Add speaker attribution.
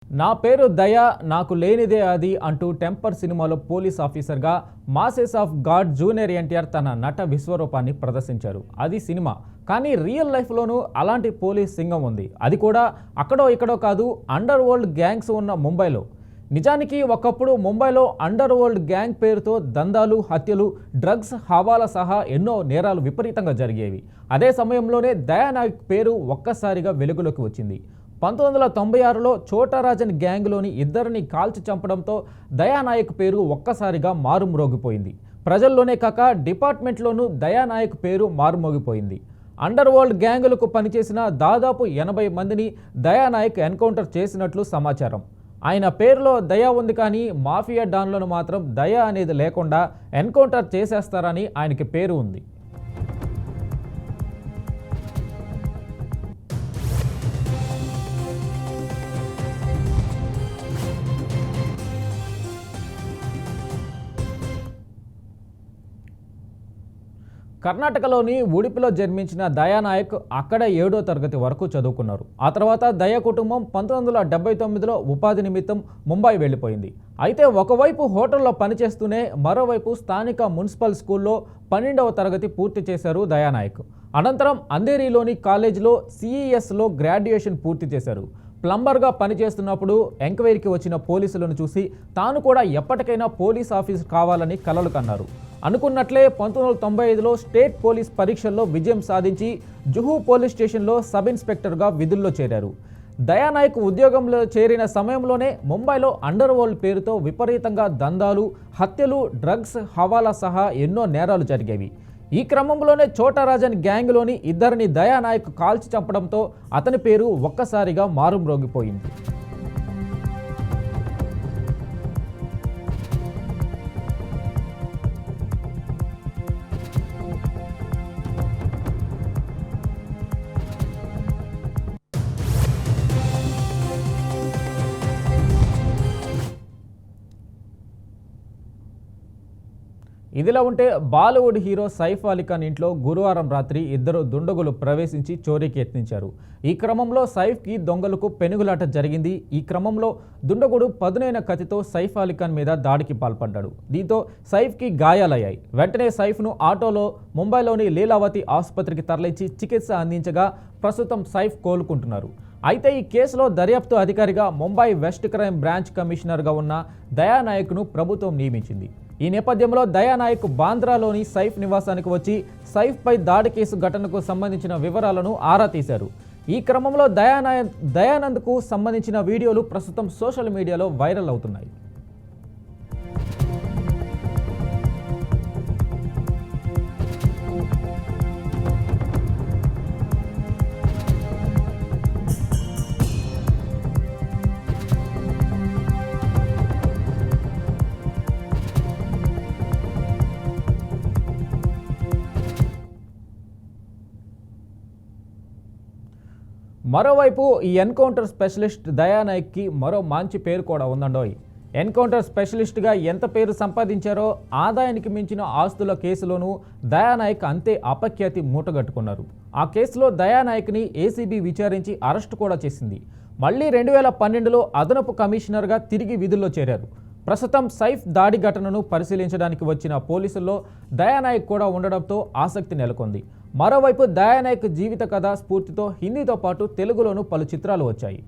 Speaker 1: నా పేరు దయ నాకు లేనిదే అది అంటూ టెంపర్ సినిమాలో పోలీస్ ఆఫీసర్గా masses of God junior NTR తన నట విశ్వరూపాన్ని ప్రదర్శించారు. అది సినిమా. కానీ రియల్ లైఫ్లోనూ అలాంటి పోలీస్ సింగం ఉంది. అది కూడా అక్కడో ఇక్కడో కాదు, అండర్ వరల్డ్ గ్యాంగ్స్ ఉన్న ముంబైలో. నిజానికి ఒకప్పుడు ముంబైలో అండర్ వరల్డ్ గ్యాంగ్ పేరుతో దందాలు, హత్యలు, డ్రగ్స్, హవాలా సహా ఎన్నో నేరాలు విపరీతంగా జరిగేవి. అదే సమయంలోనే దయానాయక్ పేరు ఒక్కసారిగా వెలుగులోకి వచ్చింది. 1996లో చోటారాజన్ గ్యాంగ్లోని ఇద్దరిని కాల్చి చంపడంతో దయానాయక్ పేరు ఒక్కసారిగా మారుమ్రోగిపోయింది. ప్రజల్లోనే కాక డిపార్ట్మెంట్లోనూ దయానాయక్ పేరు మారుమోగిపోయింది. అండర్ వరల్డ్ గ్యాంగులకు పనిచేసిన దాదాపు 80 మందిని దయానాయక్ ఎన్కౌంటర్ చేసినట్లు సమాచారం. ఆయన పేరులో దయ ఉంది, కానీ మాఫియా డాన్లను మాత్రం దయ అనేది లేకుండా ఎన్కౌంటర్ చేసేస్తారని ఆయనకి పేరు ఉంది. కర్ణాటకలోని ఉడిపిలో జన్మించిన దయానాయక్ అక్కడ 7వ తరగతి వరకు చదువుకున్నారు. ఆ తర్వాత దయ కుటుంబం 1979లో ఉపాధి నిమిత్తం ముంబై వెళ్ళిపోయింది. అయితే ఒకవైపు హోటల్లో పనిచేస్తూనే మరోవైపు స్థానిక మున్సిపల్ స్కూల్లో 12వ తరగతి పూర్తి చేశారు దయానాయక్. అనంతరం అంధేరిలోని కాలేజీలో సిఈఎస్లో గ్రాడ్యుయేషన్ పూర్తి చేశారు. ప్లంబర్గా పనిచేస్తున్నప్పుడు ఎంక్వైరీకి వచ్చిన పోలీసులను చూసి తాను కూడా ఎప్పటికైనా పోలీస్ ఆఫీసర్ కావాలని కలలు కన్నారు. అనుకున్నట్లే 1995లో స్టేట్ పోలీస్ పరీక్షల్లో విజయం సాధించి జుహూ పోలీస్ స్టేషన్లో సబ్ ఇన్స్పెక్టర్గా విధుల్లో చేరారు. దయానాయక్ ఉద్యోగంలో చేరిన సమయంలోనే ముంబైలో అండర్ వరల్డ్ పేరుతో విపరీతంగా దందాలు, హత్యలు, డ్రగ్స్, హవాలా సహా ఎన్నో నేరాలు జరిగేవి. ఈ క్రమంలోనే చోటారాజన్ గ్యాంగ్లోని ఇద్దరిని దయానాయక్ కాల్చి చంపడంతో అతని పేరు ఒక్కసారిగా మారుమ్రోగిపోయింది. ఇదిలా ఉంటే బాలీవుడ్ హీరో సైఫ్ అలీ ఖాన్ ఇంట్లో గురువారం రాత్రి ఇద్దరు దుండగులు ప్రవేశించి చోరీకి యత్నించారు. ఈ క్రమంలో సైఫ్కి దొంగలకు పెనుగులాట జరిగింది. ఈ క్రమంలో దుండగుడు పదునైన కత్తితో సైఫ్ అలీ ఖాన్ మీద దాడికి పాల్పడ్డాడు. దీంతో సైఫ్కి గాయాలయ్యాయి. వెంటనే సైఫ్ను ఆటోలో ముంబైలోని లీలావతి ఆసుపత్రికి తరలించి చికిత్స అందించగా ప్రస్తుతం సైఫ్ కోలుకుంటున్నారు. అయితే ఈ కేసులో దర్యాప్తు అధికారిగా ముంబై వెస్ట్ క్రైమ్ బ్రాంచ్ కమిషనర్గా ఉన్న దయానాయక్ను ప్రభుత్వం నియమించింది. ఈ నేపథ్యంలో దయానాయక్ బాంద్రాలోని సైఫ్ నివాసానికి వచ్చి సైఫ్పై దాడి కేసు ఘటనకు సంబంధించిన వివరాలను ఆరా తీశారు. ఈ క్రమంలో దయానంద్కు సంబంధించిన వీడియోలు ప్రస్తుతం సోషల్ మీడియాలో వైరల్ అవుతున్నాయి. మరోవైపు ఈ ఎన్కౌంటర్ స్పెషలిస్ట్ దయానాయక్కి మరో మంచి పేరు కూడా ఉందండోయ్. ఎన్కౌంటర్ స్పెషలిస్ట్గా ఎంత పేరు సంపాదించారో ఆదాయానికి మించిన ఆస్తుల కేసులోనూ దయానాయక్ అంతే అపఖ్యాతి మూటగట్టుకున్నారు. ఆ కేసులో దయానాయక్ని ఏసీబీ విచారించి అరెస్టు కూడా చేసింది. మళ్ళీ 2012లో అదనపు కమిషనర్గా తిరిగి విధుల్లో చేరారు. ప్రస్తుతం సైఫ్ దాడి ఘటనను పరిశీలించడానికి వచ్చిన పోలీసుల్లో దయానాయక్ కూడా ఉండడంతో ఆసక్తి నెలకొంది. మరోవైపు దయానాయక్ జీవిత కథ స్ఫూర్తితో హిందీతో పాటు తెలుగులోనూ పలు చిత్రాలు వచ్చాయి.